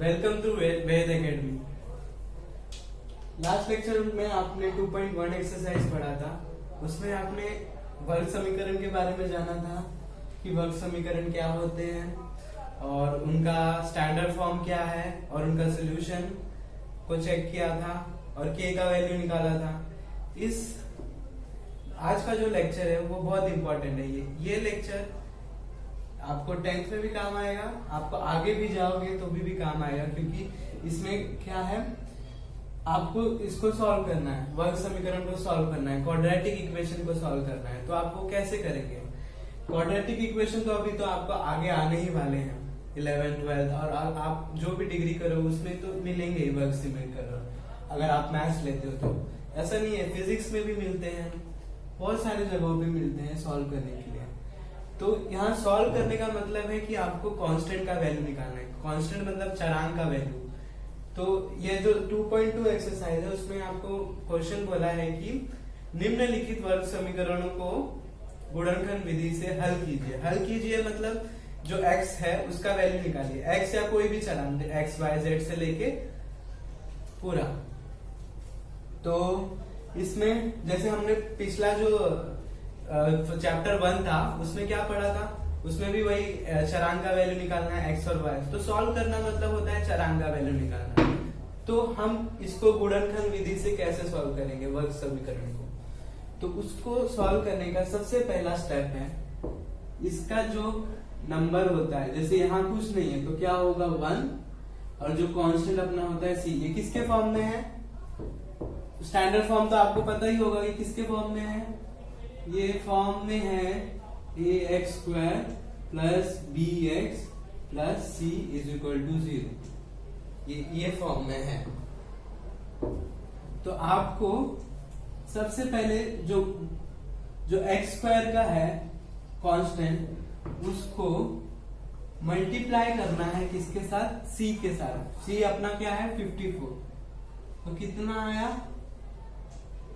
Welcome to Ved academy. Last lecture में आपने 2.1 exercise पढ़ा था। उसमें आपने वर्ग समीकरण के बारे में जाना था कि वर्ग समीकरण क्या होते हैं और उनका स्टैंडर्ड फॉर्म क्या है और उनका सोल्यूशन को चेक किया था और के का वैल्यू निकाला था। इस आज का जो लेक्चर है वो बहुत इंपॉर्टेंट है। ये लेक्चर आपको 10th में भी काम आएगा, आपको आगे भी जाओगे तो भी काम आएगा, क्योंकि इसमें क्या है, आपको इसको सॉल्व करना है, वर्ग समीकरण को सॉल्व करना है, क्वाड्रेटिक इक्वेशन को सॉल्व करना है। तो आप वो कैसे करेंगे? क्वाड्रेटिक इक्वेशन तो अभी तो आपको आगे आने ही वाले हैं 11th 12th, और आप जो भी डिग्री करो उसमें तो मिलेंगे ही वर्ग समीकरण, अगर आप मैथ्स लेते हो तो। ऐसा नहीं है, फिजिक्स में भी मिलते हैं, बहुत सारे जगहों पे मिलते हैं सॉल्व करने के लिए। तो यहाँ सॉल्व करने का मतलब है कि आपको कांस्टेंट का वैल्यू निकालना है। कांस्टेंट मतलब चरांक का वैल्यू। तो ये जो 2.2 एक्सरसाइज है उसमें आपको क्वेश्चन बोला है कि निम्नलिखित वर्ग समीकरणों को गुणनखंड विधि से हल कीजिए। हल कीजिए मतलब जो x है उसका वैल्यू निकालिए, x या कोई भी चरांक, x y z से लेके पूरा। तो इसमें जैसे हमने पिछला जो चैप्टर 1 था उसमें क्या पढ़ा था, उसमें भी वही चरांक का वैल्यू निकालना है x और y। तो सॉल्व करना मतलब होता है चरांक का वैल्यू निकालना। तो हम इसको गुणनखंड विधि से कैसे सॉल्व करेंगे वर्ग समीकरण को? तो उसको सॉल्व करने का सबसे पहला स्टेप है, इसका जो नंबर होता है, जैसे यहाँ कुछ नहीं है तो क्या होगा 1, और जो कांस्टेंट अपना होता है c, ये किसके फॉर्म में है? स्टैंडर्ड फॉर्म तो आपको पता ही होगा कि किसके फॉर्म में है। ये फॉर्म में है ax² plus bx plus c is equal to 0। ये फॉर्म में है। तो आपको सबसे पहले जो x² का है कांस्टेंट, उसको मल्टीप्लाई करना है किसके साथ? c के साथ। c अपना क्या है 54। तो कितना आया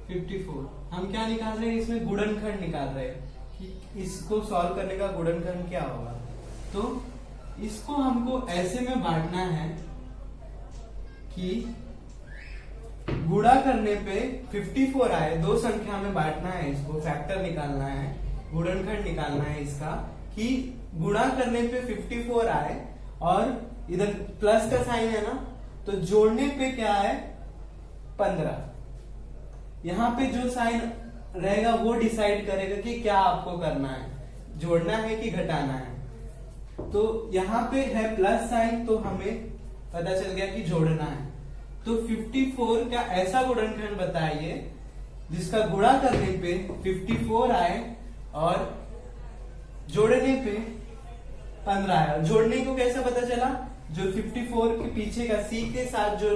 54। हम क्या निकाल रहे हैं इसमें? गुणनखंड निकाल रहे हैं कि इसको सॉल्व करने का गुणनखंड क्या होगा। तो इसको हमको ऐसे में बांटना है कि गुणा करने पे 54 आए, दो संख्या में बांटना है, इसको फैक्टर निकालना है, गुणनखंड निकालना है इसका, कि गुणा करने पे 54 आए और इधर प्लस का साइन है ना, तो जोड़ने पे क्या है 15। यहाँ पे जो साइन रहेगा वो डिसाइड करेगा कि क्या आपको करना है, जोड़ना है कि घटाना है। तो यहाँ पे है प्लस साइन, तो हमें पता चल गया कि जोड़ना है। तो 54 का ऐसा गुणनखंड बताइए जिसका गुणा करने पे 54 आए और जोड़ने पे 15 आए। जोड़ने को कैसे पता चला? जो 54 के पीछे का c के साथ जो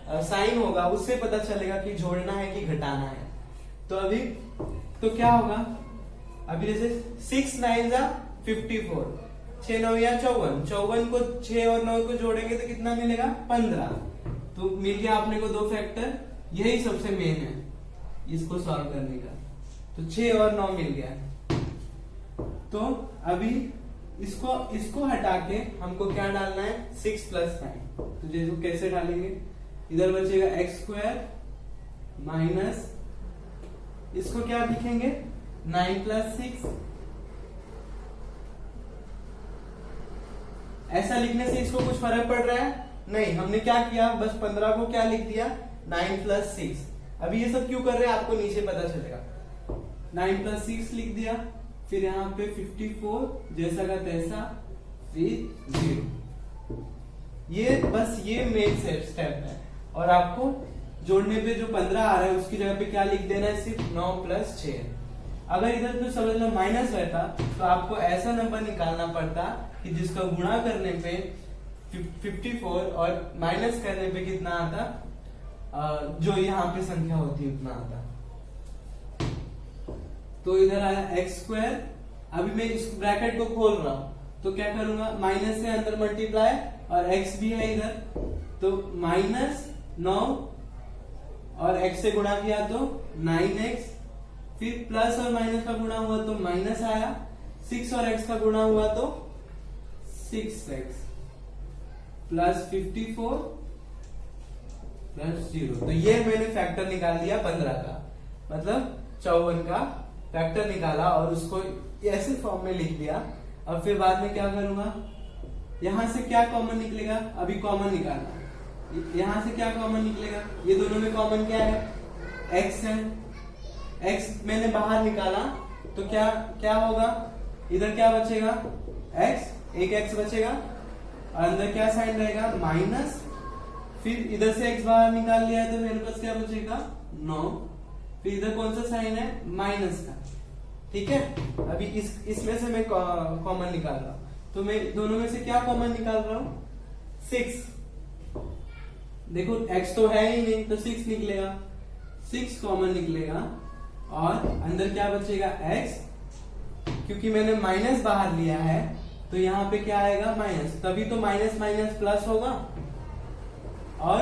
साइन होगा उससे पता चलेगा कि जोड़ना है कि घटाना है। तो अभी तो क्या होगा, अभी जैसे 6 9 जा 54, 6 9 या 54, 54 को 6 और 9 को जोड़ेंगे तो कितना मिलेगा 15। तो मिल गया आपने को दो फैक्टर। यही सबसे मेन है इसको सॉल्व करने का। तो 6 और 9 मिल गया। तो अभी इसको हटा के हमको क्या डालना है 6 प्लस 9। तो जैसे कैसे डालेंगे, इधर बचेगा x² माइनस, इसको क्या लिखेंगे 9 प्लस 6। ऐसा लिखने से इसको कुछ फर्क पड़ रहा है? नहीं। हमने क्या किया, बस 15 को क्या लिख दिया 9 प्लस 6। अभी ये सब क्यों कर रहे हैं आपको नीचे पता चलेगा। 9 प्लस 6 लिख दिया, फिर यहाँ पे 54 जैसा का तैसा, फिर 0। ये बस ये मेन स्टेप है। और आपको जोड़ने पे जो 15 आ रहा है उसकी जगह पे क्या लिख देना है, सिर्फ 9 प्लस 6। अगर इधर तो समझ लो माइनस रहता तो आपको ऐसा नंबर निकालना पड़ता कि जिसका गुणा करने पे 54 और माइनस करने पे कितना आता, जो यहाँ पे संख्या होती है उतना आता। तो इधर आया x²। अभी मैं इस ब्रैकेट को खोल रहा हूं तो क्या करूंगा, माइनस से अंदर मल्टीप्लाई, और x भी है इधर, तो -9 और x से गुणा किया तो 9x, फिर प्लस और माइनस का गुणा हुआ तो माइनस आया, 6 और x का गुणा हुआ तो 6x। Plus 54 plus 0। तो ये मैंने फैक्टर निकाल दिया 15 का, मतलब 54 का फैक्टर निकाला और उसको ऐसे फॉर्म में लिख दिया। अब फिर बाद में क्या करूंगा, यहां से क्या कॉमन निकलेगा, अभी कॉमन निकालना, यहां से क्या कॉमन निकलेगा, ये दोनों में कॉमन क्या है, x है। x मैंने बाहर निकाला तो क्या क्या होगा, इधर क्या बचेगा x, एक x बचेगा और अंदर क्या साइन रहेगा माइनस, फिर इधर से x बाहर निकाल लिया है तो मेरे पास क्या बचेगा 9, फिर इधर कौन सा साइन है माइनस का, ठीक है। अभी इसमें से मैं कॉमन निकाल रहा हूं, तो मैं दोनों में से क्या कॉमन निकाल रहा हूं 6। देखो x तो है ही नहीं तो 6 निकलेगा, 6 कॉमन निकलेगा और अंदर क्या बचेगा x, क्योंकि मैंने माइनस बाहर लिया है तो यहाँ पे क्या आएगा माइनस, तभी तो माइनस माइनस प्लस होगा। और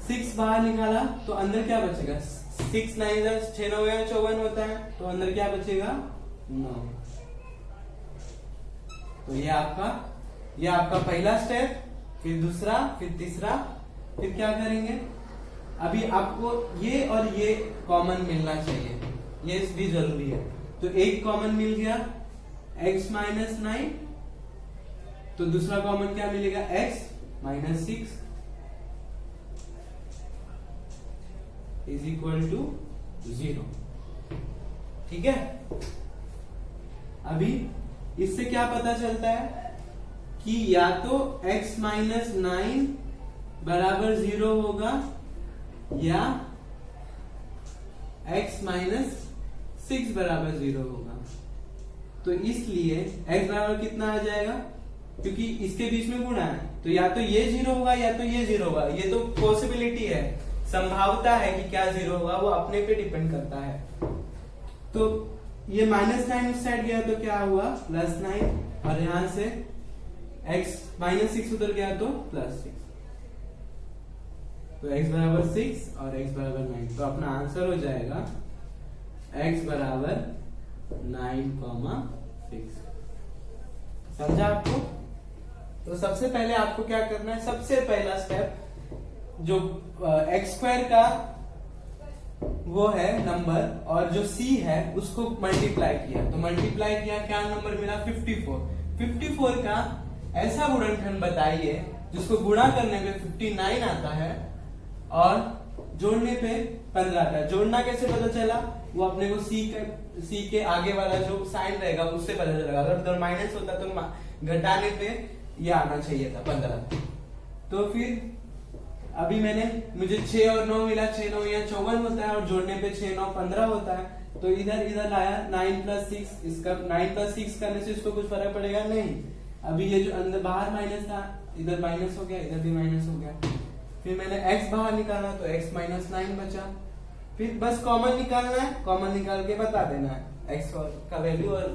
6 बाहर निकाला तो अंदर क्या बचेगा, 6 9 6 9 54 होता है, तो अंदर क्या बचेगा 9। तो ये आपका पहला स्टेप, फिर दूसरा, फिर तीसरा, फिर क्या करेंगे, अभी आपको ये और ये कॉमन मिलना चाहिए, ये भी जरूरी है। तो एक कॉमन मिल गया x माइनस 9, तो दूसरा कॉमन क्या मिलेगा x minus 6 is equal to 0, ठीक है। अभी इससे क्या पता चलता है कि या तो x माइनस 9 बराबर 0 होगा या x माइनस 6 बराबर 0 होगा। तो इसलिए x बराबर कितना आ जाएगा, क्योंकि इसके बीच में गुणा है तो या तो ये 0 होगा या तो ये 0 होगा, ये तो पॉसिबिलिटी है, संभावना है कि क्या 0 होगा, वो अपने पे डिपेंड करता है। तो ये माइनस 9 इस साइड गया तो क्या हुआ प्लस 9, और यहां से x माइनस 6 उधर गया तो प्लस 6, तो x बराबर 6 और x बराबर 9। तो अपना आंसर हो जाएगा x बराबर 9,6। समझा आपको? तो सबसे पहले आपको क्या करना है, सबसे पहला स्टेप जो x स्क्वायर का वो है नंबर और जो c है उसको मल्टीप्लाई किया, तो मल्टीप्लाई किया क्या नंबर मिला 54। 54 का ऐसा गुणनखंड बताइए जिसको गुणा करने पे 59 आता है और जोड़ने पे 15 आता है। जोड़ना कैसे पता चला, वो अपने को c के आगे वाला जो साइन रहेगा उससे पता चलेगा। अगर उधर माइनस होता तो घटाने पे ये आना चाहिए था 15। तो फिर अभी मुझे 6 और 9 मिला, 6 9 या 54 होता है और जोड़ने पे 6 9 15 होता है। तो इधर आया 9 प्लस 6, इसका 9 प्लस 6 करने से इसको कुछ फर्क पड़ेगा नहीं। अभी ये जो अंदर बाहर माइनस था इधर माइनस हो गया, इधर भी माइनस हो गया। फिर मैंने x बाहर निकाला तो x माइनस 9 बचा। फिर बस कॉमन निकालना है, कॉमन निकाल के बता देना है x का वैल्यू और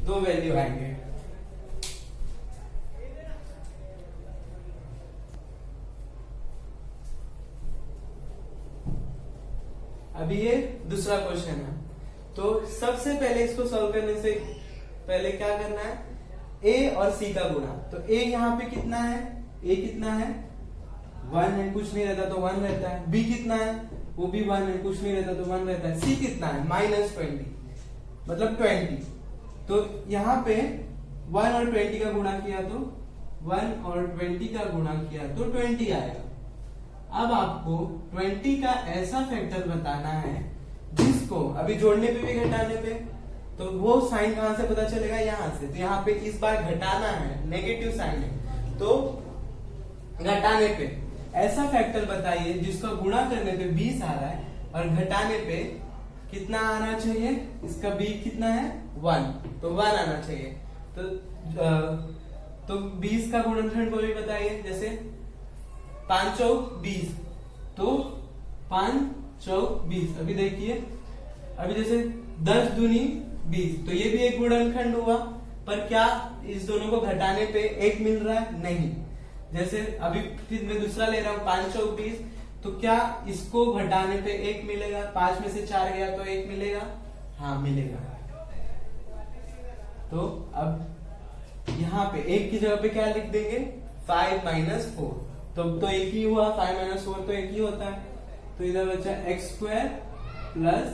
दो वैल्यू आएंगे। अभी ये दूसरा क्वेश्चन है, तो सबसे पहले इसको सॉल्व करने से पहले क्या करना है, a और c का गुणा। तो a यहाँ पे कितना है, a कितना है 1 है, कुछ नहीं रहता तो 1 रहता है। b कितना है, वो भी 1 है, कुछ नहीं रहता तो 1 रहता है। c कितना है माइनस 20 मतलब 20। तो यहाँ पे 1 और 20 का गुणा किया तो 1 और 20 का गुणा किया तो 20 आएगा। अब आपको 20 का ऐसा फैक्टर बताना है जिसको अभी जोड़ने पे भी घटाने पे, तो वो साइन कहां से पता चलेगा, यहां से। तो यहाँ पे इस बार घटाना है, नेगेटिव साइन है, तो घटाने पे ऐसा फैक्टर बताइए जिसका गुणा करने पे 20 आ रहा है और घटाने पे कितना आना चाहिए, इसका b कितना है 1, तो 1 आना चाहिए। तो 20 का गुणनखंड को भी बताइए, जैसे 5 चौक 20, तो 5 चौक 20। अभी देखिए, अभी जैसे 10 दूनी 20, तो ये भी एक गुणनखंड हुआ, पर क्या इस दोनों को घटाने पे 1 मिल रहा है, नहीं। जैसे अभी फिर मैं दूसरा ले रहा हूं 5 चौक 20, तो क्या इसको घटाने पे 1 मिलेगा, 5 में से 4 गया तो 1 मिलेगा, हाँ मिलेगा। तो अब यहाँ पे 1 की जगह पे क्या लिख देंगे 5 माइनस 4, तो एक ही हुआ, 5 माइनस 4 तो एक ही होता है, तो इधर बचा एक्स स्क्वायर प्लस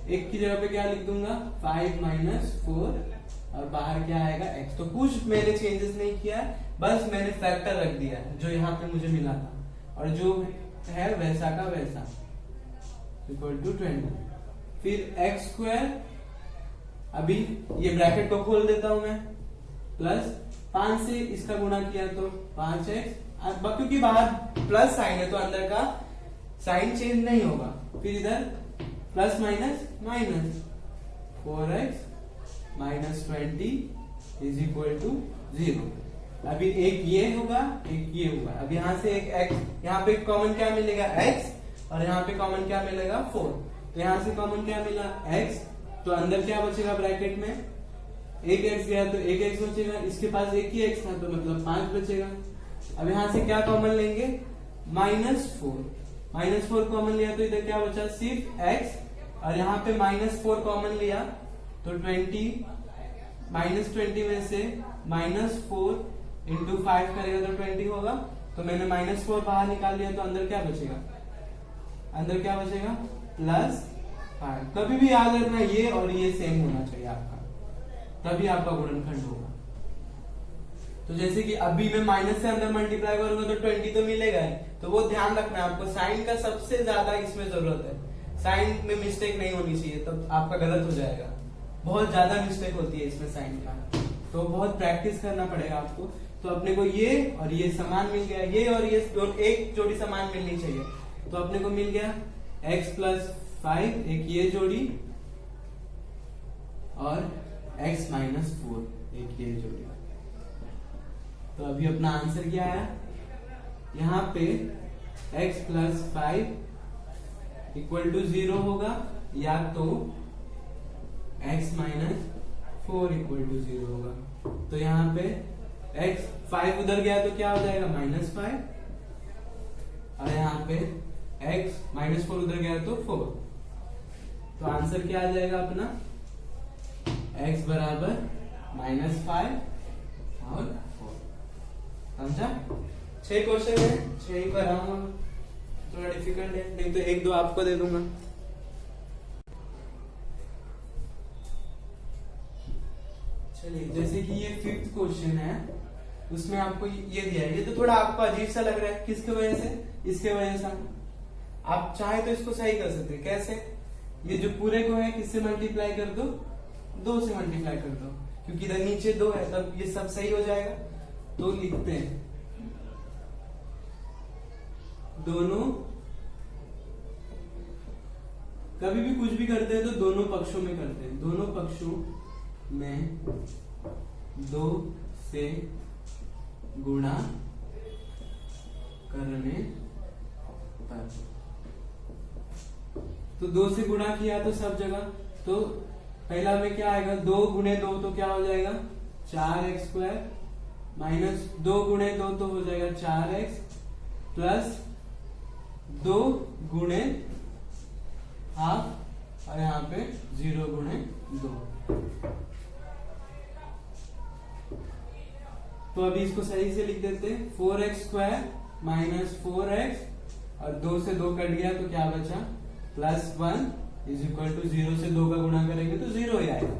एक की जगह पे क्या लिख दूंगा 5 माइनस 4 और बाहर क्या आएगा x। तो कुछ मैंने चेंजेस नहीं किया, बस मैंने फैक्टर रख दिया जो यहाँ पे मुझे मिला था, और जो है वैसा का वैसा इक्वल टू 20। फिर एक्स स्क्वायर, अभी ये ब्रैकेट को खोल देता हूं मैं, प्लस 5 से इसका गुणा किया तो 5x, क्योंकि बाहर प्लस साइन है तो अंदर का साइन चेंज नहीं होगा। फिर इधर plus minus minus 4x minus 20 is equal to 0। अभी एक ये होगा एक ये होगा, अब यहाँ से एक x, यहाँ पे कॉमन क्या मिलेगा x, और यहाँ पे कॉमन क्या मिलेगा 4, तो यहाँ से कॉमन क्या मिला x, तो अंदर क्या बचेगा ब्रैकेट में, एक x गया तो एक x बचेगा, इसके पास एक ही x था तो मतलब 5 बचेगा। अब यहाँ से क्या कॉमन लेंगे -4 कॉमन लिया तो इधर क्या बचा सिर्फ x, और यहाँ पे -4 कॉमन लिया तो 20 में से -4 इंटू 5 करेगा तो 20 होगा, तो मैंने -4 बाहर निकाल लिया तो अंदर क्या बचेगा, अंदर क्या बचेगा +5। कभी भी याद रखना ये और ये सेम होना चाहिए आपका, तभी आपका गुणनखंड होगा। तो जैसे कि अभी मैं माइनस से अंदर मल्टीप्लाई करूंगा तो 20 तो मिलेगा ही, तो वो ध्यान रखना है आपको, साइन का सबसे ज्यादा इसमें जरूरत है, साइन में मिस्टेक नहीं होनी चाहिए, तब आपका गलत हो जाएगा, बहुत ज्यादा मिस्टेक होती है इसमें साइन का, तो बहुत प्रैक्टिस करना पड़ेगा आपको। तो अपने को ये और ये समान मिल गया, ये और ये एक जोड़ी समान मिलनी चाहिए, तो अपने को मिल गया x प्लस 5 एक ये जोड़ी और x माइनस 4 एक ये जोड़ी। तो अभी अपना आंसर क्या आया, यहाँ पे x प्लस 5 इक्वल टू 0 होगा, या तो x माइनस 4 इक्वल टू 0 होगा। तो यहाँ पे x 5 उधर गया तो क्या हो जाएगा -5, और यहाँ पे x -4 उधर गया तो 4, तो आंसर क्या आ जाएगा अपना x बराबर -5 और 4। समझा? 6 क्वेश्चन है, 6 ही कराऊंगा, थोड़ा डिफिकल्ट है, नहीं तो 1-2 आपको दे दूंगा। चलिए, जैसे कि ये 5th क्वेश्चन है, उसमें आपको ये दिया है, ये तो थोड़ा आपको अजीब सा लग रहा है, किसके वजह से, इसके वजह से। आप चाहे तो इसको सही कर सकते हैं, कैसे, ये जो पूरे को है किससे मल्टीप्लाई कर दो, 2 से मल्टीप्लाई कर दो, क्योंकि इधर नीचे 2 है तब ये सब सही हो जाएगा। तो लिखते हैं दोनों, कभी भी कुछ भी करते हैं तो दोनों पक्षों में करते हैं, दोनों पक्षों में 2 से गुणा करने पर, तो 2 से गुणा किया तो सब जगह, तो पहला में क्या आएगा 2 गुणे 2 तो क्या हो जाएगा 4x² माइनस 2 गुणे 2 तो हो जाएगा 4x प्लस 2 गुणे हाफ, और यहाँ पे 0 गुणे 2। तो अभी इसको सही से लिख देते हैं, 4x² माइनस 4x और 2 से 2 कट गया तो क्या बचा +1 इज इक्वल टू 0 से 2 का गुणा करेंगे तो 0 ही आएगा।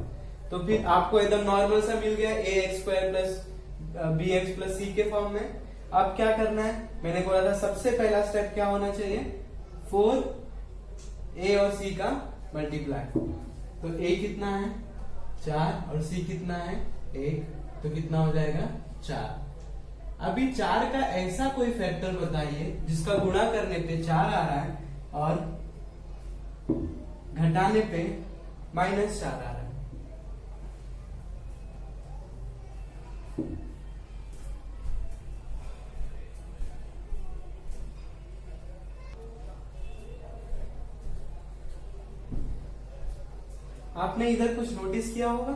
तो फिर आपको एकदम नॉर्मल सा मिल गया ax² plus bx plus c के फॉर्म में। अब क्या करना है, मैंने बोला था सबसे पहला स्टेप क्या होना चाहिए, 4a और c का मल्टीप्लाई। तो a कितना है 4 और c कितना है 1, तो कितना हो जाएगा 4। अभी 4 का ऐसा कोई फैक्टर बताइए जिसका गुणा करने पे 4 आ रहा है और घटाने पे -4 आ रहा है। आपने इधर कुछ नोटिस किया होगा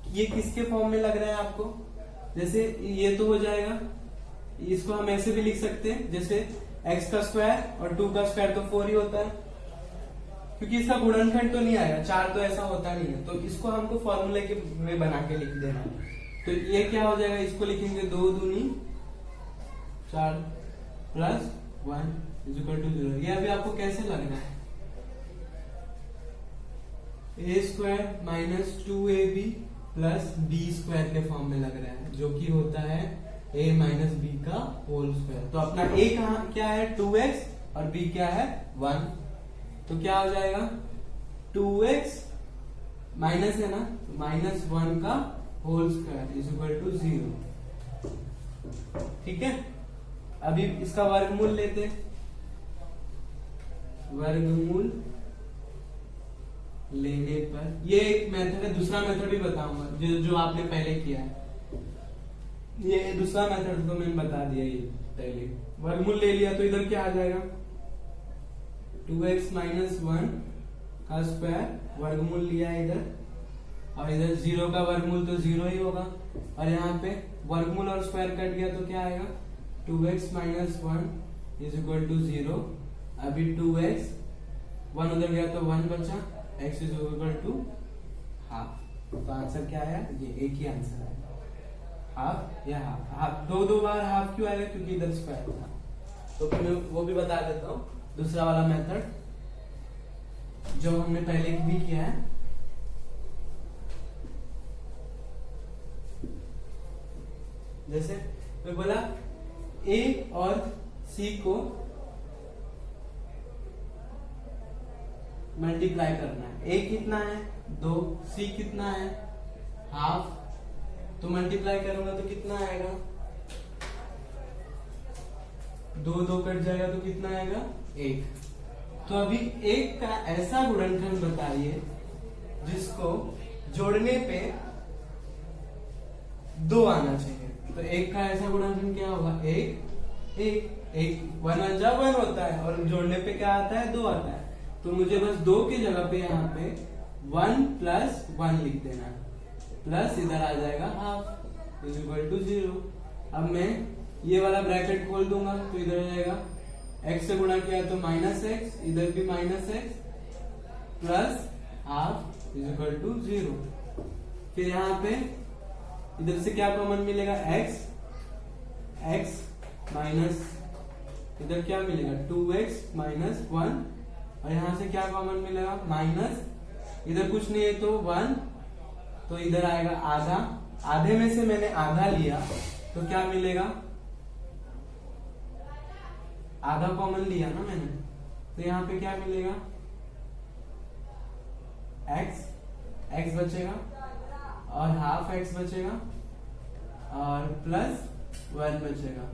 कि ये किसके फॉर्म में लग रहा है आपको, जैसे ये तो हो जाएगा, इसको हम ऐसे भी लिख सकते हैं जैसे x का स्क्वायर और 2 का स्क्वायर तो 4 ही होता है, क्योंकि इसका गुणनखंड तो नहीं आएगा, 4 तो ऐसा होता नहीं है, तो इसको हमको फॉर्मूले के में बना के लिख देना है। तो ये क्या हो जाएगा, इसको लिखेंगे 2 दूनी 4 प्लस 1 इज इक्वल टू 0। ये अभी आपको कैसे लग रहा है? A square minus 2ab plus B square के फॉर्म में लग रहा है, जो कि होता है a माइनस बी का होल स्क्वायर। तो अपना a कहाँ क्या है 2x और b क्या है 1, तो क्या हो जाएगा 2x माइनस है ना, माइनस 1 का whole square is equal to 0। ठीक है, अभी इसका वर्गमूल लेते हैं। वर्गमूल लेने पर ये एक मेथड है, दूसरा मेथड भी बताऊंगा जो आपने पहले किया है। ये दूसरा मेथड तो मैंने बता दिया, ये पहले वर्गमूल ले लिया तो इधर क्या आ जाएगा 2x माइनस 1 का स्क्वायर, वर्गमूल लिया इधर, और इधर 0 का वर्गमूल तो 0 ही होगा, और यहाँ पे वर्गमूल और स्क्वायर कट गया तो क्या आएगा 2x minus 1 is equal to 0। अभी 2x 1 उधर गया तो 1 बचा, x is equal to half. तो आंसर क्या आया, ये एक ही आंसर है, हाफ या हाफ। हाफ दो बार हाफ क्यों आएगा, क्योंकि इधर स्क्वायर था। तो मैं वो भी बता देता हूँ, दूसरा वाला मेथड जो हमने पहले भी किया है। जैसे मैं बोला a और c को मल्टीप्लाई करना है। a कितना है 2, c कितना है हाफ, तो मल्टीप्लाई करूंगा तो कितना आएगा 2 कट जाएगा तो कितना आएगा 1। तो अभी 1 का ऐसा गुणनखंड बताइए जिसको जोड़ने पे 2 आना चाहिए। तो 1 का ऐसा गुणनखंड क्या होगा 1 1 जा 1 होता है, और जोड़ने पे क्या आता है 2 आता है। तो मुझे बस 2 की जगह पे यहाँ पे 1 प्लस 1 लिख देना, प्लस इधर आ जाएगा हाफ इज इक्वल टू 0। अब मैं ये वाला ब्रैकेट खोल दूंगा तो इधर आ जाएगा x से गुणा किया तो माइनस x, इधर भी minus x, plus half is equal to 0। फिर यहाँ पे इधर से क्या कॉमन मिलेगा x माइनस इधर क्या मिलेगा 2x माइनस 1, और यहाँ से क्या कॉमन मिलेगा माइनस, इधर कुछ नहीं है तो 1, तो इधर आएगा आधा, आधे में से मैंने आधा लिया तो क्या मिलेगा, आधा कॉमन लिया ना मैंने, तो यहाँ पे क्या मिलेगा x बचेगा और हाफ x बचेगा और प्लस 1 बचेगा।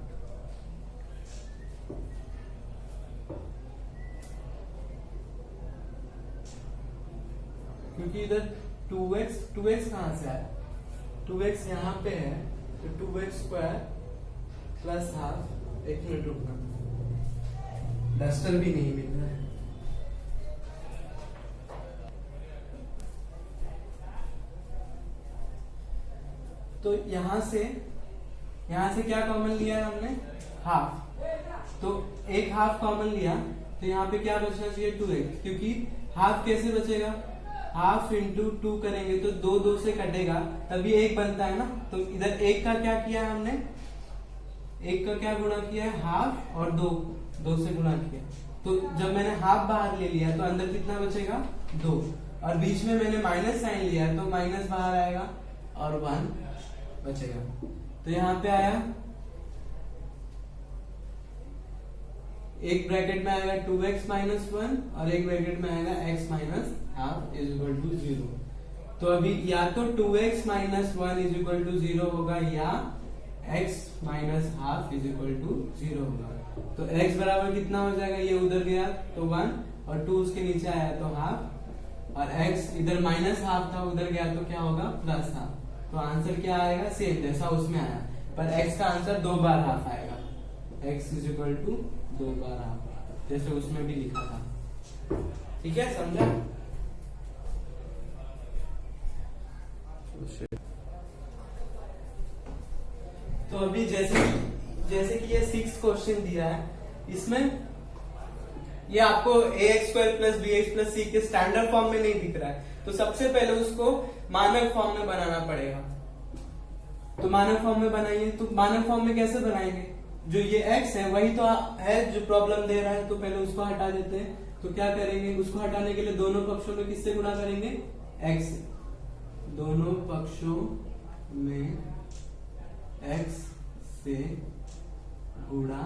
क्योंकि इधर 2x कहां से आया, 2x यहाँ पे है तो 2x स्क्वायर प्लस हाफ। एक मिनट रुकना, डस्टर भी नहीं मिल रहा है। तो यहां से क्या कॉमन लिया है हमने हाफ, तो एक हाफ कॉमन लिया तो यहाँ पे क्या बचना चाहिए 2x, क्योंकि हाफ कैसे बचेगा, हाफ इंटू 2 करेंगे तो 2 से कटेगा तभी 1 बनता है ना। तो इधर 1 का क्या किया है हमने, 1 का क्या गुणा किया है हाफ, और 2 से गुणा किया। तो जब मैंने हाफ बाहर ले लिया तो अंदर कितना बचेगा 2, और बीच में मैंने माइनस साइन लिया है तो माइनस बाहर आएगा और 1 बचेगा। तो यहाँ पे आया, एक ब्रैकेट में आएगा 2x माइनस 1 और एक ब्रैकेट में आएगा x minus half is equal to 0। तो अभी या तो 2x minus 1 is equal to 0 होगा या x minus half is equal to 0 होगा। तो x बराबर कितना हो जाएगा, ये उधर गया तो 1 और 2 उसके नीचे आया तो हाफ, और x इधर माइनस हाफ था उधर गया तो क्या होगा प्लस हाफ। तो आंसर क्या आएगा सेम जैसा उसमें आया, पर x का आंसर 2 बार हाफ आएगा, x इज इक्वल टू 2 बार हाफ, जैसे उसमें भी लिखा था। ठीक है, समझा? तो अभी जैसे कि ये 6 क्वेश्चन दिया है, इसमें ये आपको ax square plus bx plus c के स्टैंडर्ड फॉर्म में नहीं दिख रहा है, तो सबसे पहले उसको मानक फॉर्म में बनाना पड़ेगा। तो मानक फॉर्म में बनाइए, तो मानक फॉर्म में कैसे बनाएंगे, जो ये x है वही तो है जो प्रॉब्लम दे रहा है, तो पहले उसको हटा देते हैं। तो क्या करेंगे, उसको हटाने के लिए दोनों पक्षों में किससे गुणा करेंगे, x से। दोनों पक्षों में x से गुणा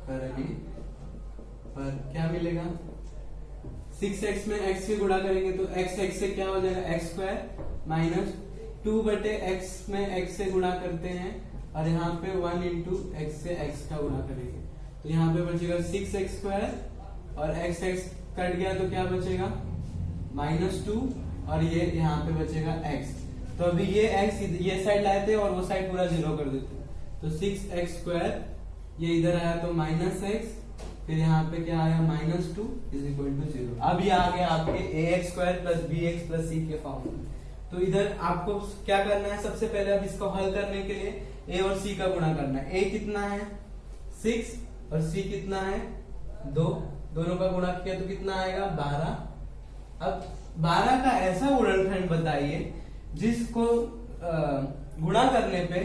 करने पर क्या मिलेगा, 6x में x से गुणा करेंगे तो x से क्या हो जाएगा, x स्क्वायर माइनस 2/x में x से गुणा करते हैं और यहाँ पे 1 इंटू एक्स से x का गुणा करेंगे तो यहाँ पे बचेगा 6x स्क्वायर और x कट गया तो क्या बचेगा -2 और ये यहाँ पे बचेगा x। तो अभी ये x ये साइड लाए थे और वो साइड पूरा 0 कर देते, तो 6x स्क्वायर ये इधर आया तो -x, फिर यहाँ पे क्या आया -2 इज इक्वल टू 0। अब ये आ गया आपके ax square plus bx plus c के फॉर्म में। तो इधर आपको क्या करना है, सबसे पहले अब इसको हल करने के लिए a और c का गुणा करना है। a कितना है 6 और c कितना है 2, दोनों का गुणा किया तो कितना आएगा 12। अब 12 का ऐसा गुणनखंड बताइए जिसको गुणा करने पे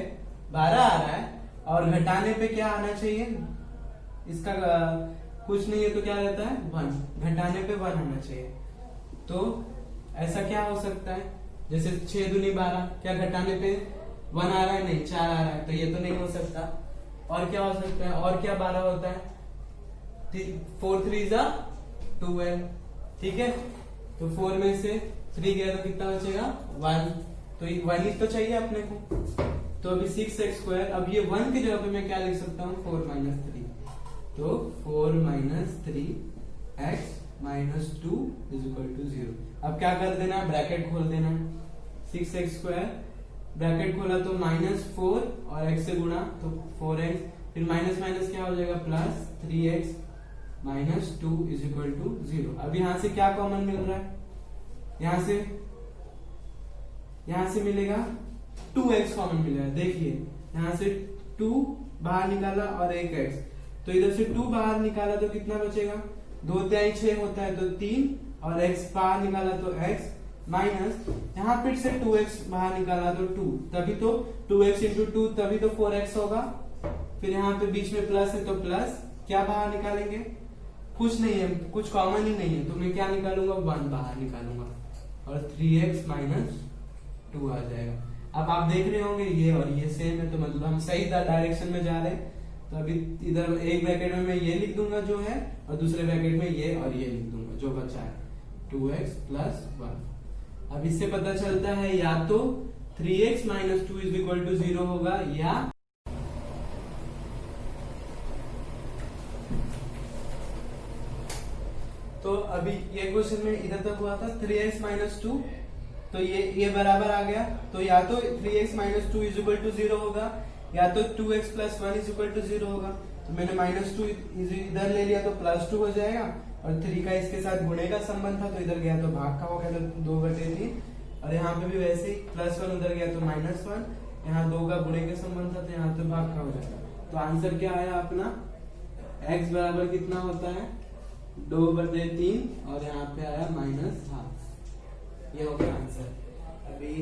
12 आ रहा है और घटाने पे क्या आना चाहिए, इसका कुछ नहीं है तो क्या रहता है 1, घटाने पे 1 आना चाहिए। तो ऐसा क्या हो सकता है, जैसे 6 दूनी 12, क्या घटाने पे 1 आ रहा है, नहीं 4 आ रहा है, तो ये तो नहीं हो सकता। और क्या हो सकता है, और क्या 12 होता है 4 3 12, ठीक है। तो 4 में से 3 गया तो कितना बचेगा 1, तो 1 ही तो चाहिए अपने को। तो अभी 6x स्क्वायर, अब ये 1 की जगह पे मैं क्या लिख सकता हूँ 4 - 3, तो 4 - 3x -2 इज इक्वल टू 0। अब क्या कर देना, ब्रैकेट खोल देना, 6x स्क्वायर ब्रैकेट खोला तो -4 और x से गुणा तो 4x, फिर माइनस माइनस क्या हो जाएगा plus 3x -2 is equal to 0। अब यहां से क्या कॉमन मिल रहा है, यहां से मिलेगा 2x कॉमन मिलेगा। देखिए यहां से 2 बाहर निकाला और 1x, तो इधर से 2 बाहर निकाला तो कितना बचेगा, 2 तिहाई 6 होता है तो 3 और x बाहर निकाला तो x माइनस यहाँ फिर से 2x बाहर निकाला तो 2, तभी तो 2x इंटू 2 तभी तो 4x होगा। फिर यहाँ पे बीच में प्लस है तो प्लस क्या बाहर निकालेंगे, कुछ नहीं है, कुछ कॉमन ही नहीं है, तो मैं क्या निकालूंगा 1 बाहर निकालूंगा और 3x - 2 आ जाएगा। अब आप देख रहे होंगे ये और ये सेम है, तो मतलब हम सही डायरेक्शन में जा रहे हैं। तो अभी इधर एक ब्रैकेट में मैं ये लिख दूंगा जो है और दूसरे ब्रैकेट में ये और ये लिख दूंगा जो बचा है 2x + 1। अब इससे पता चलता है या तो 3x - 2 इज इक्वल टू 0 होगा या तो अभी ये क्वेश्चन में इधर तक हुआ था 3x - 2, तो ये बराबर आ गया, तो या तो 3x - 2 इज इक्वल टू 0 होगा या तो 2x + 1 इज इक्वल टू 0 होगा। तो मैंने -2 इधर ले लिया तो +2 हो जाएगा और 3 का इसके साथ गुणे का संबंध था तो इधर गया तो भाग का हो गया तो 2/3, और यहाँ पे भी वैसे ही +1 उधर गया तो -1, यहाँ 2 का गुणे का संबंध था तो यहाँ तो भाग का हो जाएगा। तो आंसर क्या आया अपना, x बराबर कितना होता है 2/3 और यहाँ पे आया -1/2, ये हो गया आंसर। अभी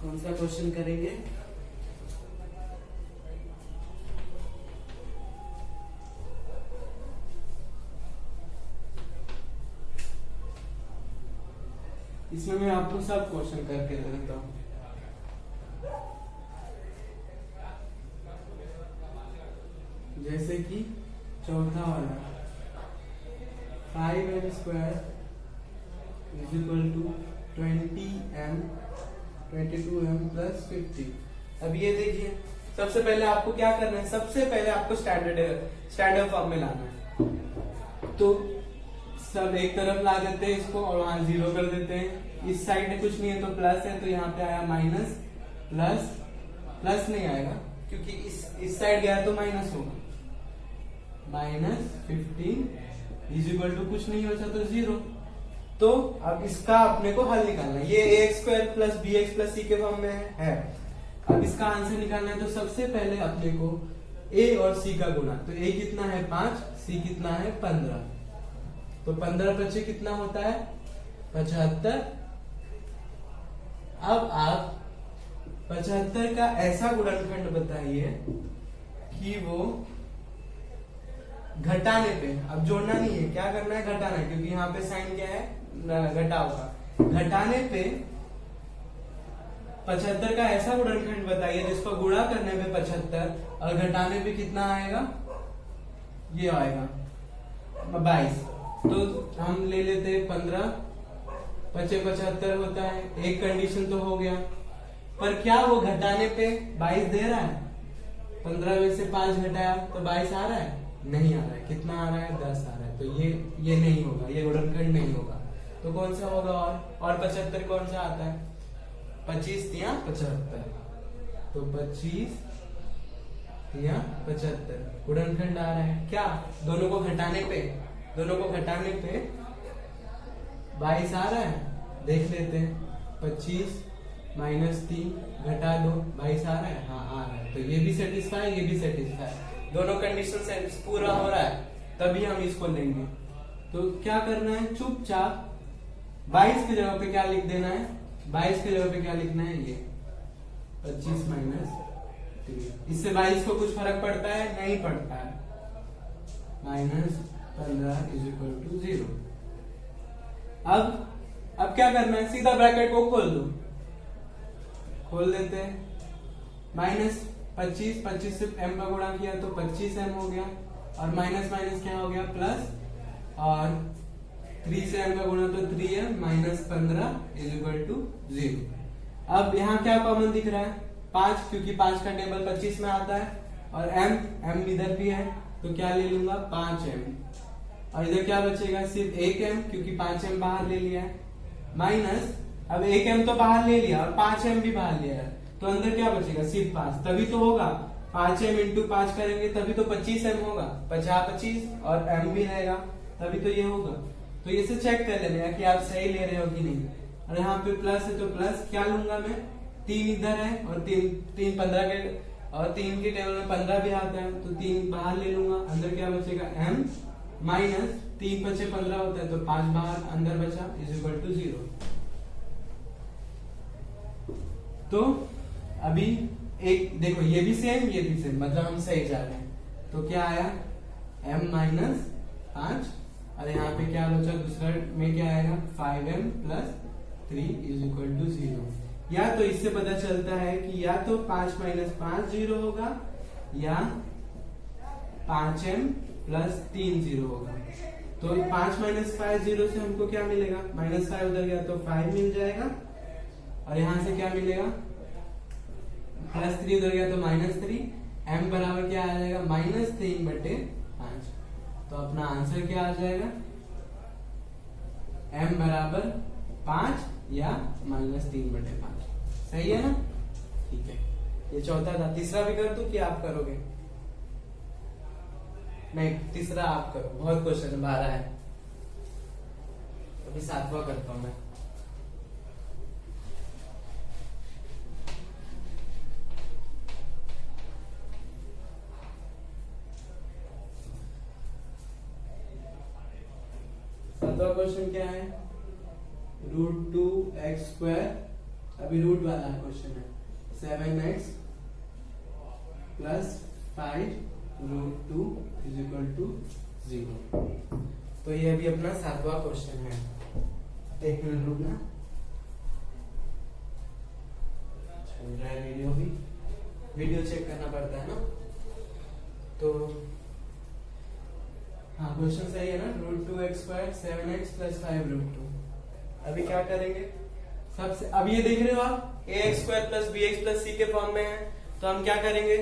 कौन सा क्वेश्चन करेंगे, इसमें मैं आपको सब क्वेश्चन करके देता हूँ। जैसे कि चौथा वाला 5m² is equal to 22m + 50। अब ये देखिए सबसे पहले आपको क्या करना है, सबसे पहले आपको स्टैंडर्ड फॉर्म में लाना है। तो सब एक तरफ ला देते हैं इसको और वहां 0 कर देते हैं। इस साइड में कुछ नहीं है तो प्लस है, तो यहाँ पे आया माइनस, प्लस नहीं आएगा क्योंकि इस साइड गया तो माइनस होगा, -15 इज इक्वल टू कुछ नहीं बचा तो 0। तो अब इसका अपने को हल निकालना है, ये ax² + bx + c के फॉर्म में है। अब इसका आंसर निकालना है तो सबसे पहले अपने को a और c का गुणा, तो a कितना है 5, c कितना है 15, तो 15 × कितना होता है 75। अब आप 75 का ऐसा गुणनखंड बताइए कि वो घटाने पे, अब जोड़ना नहीं है, क्या करना है, घटाना है, क्योंकि यहाँ पे साइन क्या है, घटाव का। घटाने पे 75 का ऐसा गुणनखंड बताइए जिसको गुणा करने पे 75 और घटाने पे कितना आएगा, ये आएगा 22। तो हम ले लेते हैं 15, 75 होता है, एक कंडीशन तो हो गया। पर क्या वो घटाने पे 22 दे रहा है? 15 में से 5 घटाया तो 22 आ रहा है? नहीं आ रहा है। कितना आ रहा है? 10 आ रहा है। तो ये नहीं होगा, ये गुणनखंड नहीं होगा। तो कौन सा होगा? और 75 कौन सा आता है? 25 या 75। तो 25 या 75 गुणनखंड आ रहा है। क्या दोनों को घटाने पे 22 आ रहा है? देख लेते हैं। 25 - 3 घटा दो, 22 आ रहा है? हाँ आ रहा है। तो ये भी सेटिस्फाई, ये भी सेटिस्फाई, दोनों कंडीशन पूरा हो रहा है, तभी हम इसको लेंगे। तो क्या करना है, चुपचाप 22 की जगह पे क्या लिख देना है? 22 की जगह पे क्या लिखना है? ये 25 - 3। इससे 22 को कुछ फर्क पड़ता है? नहीं पड़ता है। -15 = 0। अब क्या करना है? सीधा ब्रैकेट को खोल दो, खोल देते हैं। -25 से m का गुणा किया तो 25m हो गया, और माइनस माइनस क्या हो गया? प्लस, और 3 से m का गुणा तो 3m - 15 = 0। अब यहाँ क्या कॉमन दिख रहा है? 5, क्योंकि 5 का टेबल 25 में आता है, और m इधर भी है, तो क्या ले लूंगा? 5m। और इधर क्या बचेगा? सिर्फ 1m, क्योंकि 5m बाहर ले लिया है, माइनस, अब 1m तो बाहर ले लिया और 5m भी बाहर लिया है, तो अंदर क्या बचेगा? सिर्फ 5। तभी तो होगा 5m × 5 करेंगे तभी तो 25m होगा, 50 और m भी रहेगा, तभी तो ये होगा। तो ये से चेक कर लेना कि आप सही ले रहे हो कि नहीं। और यहाँ पे प्लस है तो प्लस क्या लूंगा मैं? 3 इधर है, और 3 15 के, और 3 के टेबल में 15 भी आता है, तो 3 बाहर ले लूंगा, अंदर क्या बचेगा? m माइनस 3 × 5 = 15 होता है, तो 5 बाहर, अंदर बचा = 0। तो अभी एक देखो, ये भी सेम, ये भी सेम, मतलब हम सही जा रहे हैं। तो क्या आया? m - 5, और यहाँ पे क्या बचा? दूसरा में क्या आएगा? 5m + 3 = 0। या तो इससे पता चलता है कि या तो 5 - 5 0 होगा, या 5m + 3 0 होगा। तो 5 - 5 0 से हमको क्या मिलेगा? -5 उधर गया तो 5 मिल जाएगा, और यहां से क्या मिलेगा? +3 उधर गया तो -3, m बराबर क्या आ जाएगा? -3/5। तो अपना आंसर क्या आ जाएगा? m बराबर 5 या -3/5। सही है ना? ठीक है, ये चौथा था। तीसरा भी कर दूं कि आप करोगे? नहीं, तीसरा आप करो, बहुत क्वेश्चन 12 है, अभी 7वां करता हूं मैं। सातवां क्वेश्चन क्या है? √2x², अभी रूट वाला क्वेश्चन है। 7x + 5 √2 = 0। तो ये अभी अपना 7वां क्वेश्चन है। 1 मिनट रुकना, चल रहा है वीडियो, भी वीडियो चेक करना पड़ता है ना। तो हाँ, क्वेश्चन सही है ना? √2x², 7x + 5 √2। अभी क्या करेंगे? सबसे, अब ये देख रहे हो आप, ax² + bx + c के फॉर्म में है, तो हम क्या करेंगे?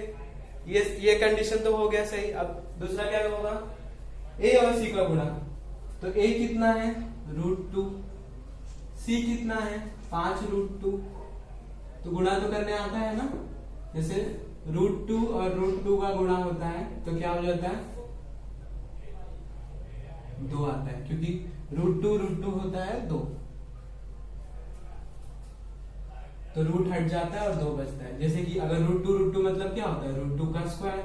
ये कंडीशन तो हो गया सही। अब दूसरा क्या होगा? a और c का गुणा। तो a कितना है? √2, c कितना है? 5 √2। तो गुणा तो करने आता है ना, जैसे √2 और √2 का गुणा होता है तो क्या हो जाता है? 2 आता है, क्योंकि √2 होता है 2, तो रूट हट जाता है और 2 बचता है। जैसे कि अगर √2 मतलब क्या होता है? √2 का स्क्वायर,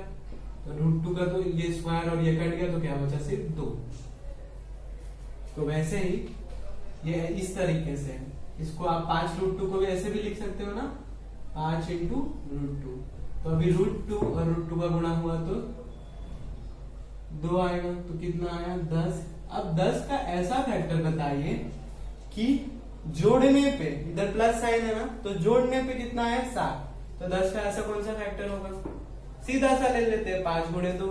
तो √2 का तो ये स्क्वायर और ये कट गया तो क्या बचा? सिर्फ 2। तो वैसे ही ये इस तरीके से, इसको आप 5 √2 को भी ऐसे भी लिख सकते हो ना, 5 इंटू √2। तो अभी √2 और √2 का गुणा हुआ तो 2 आएगा, तो कितना आया 10। अब 10 का ऐसा फैक्टर बताइए कि जोड़ने पे, इधर प्लस साइन है ना, तो जोड़ने पे कितना है 7। तो 10 का ऐसा कौन सा फैक्टर होगा, सीधा सा ले लेते हैं 5 गुणे 2।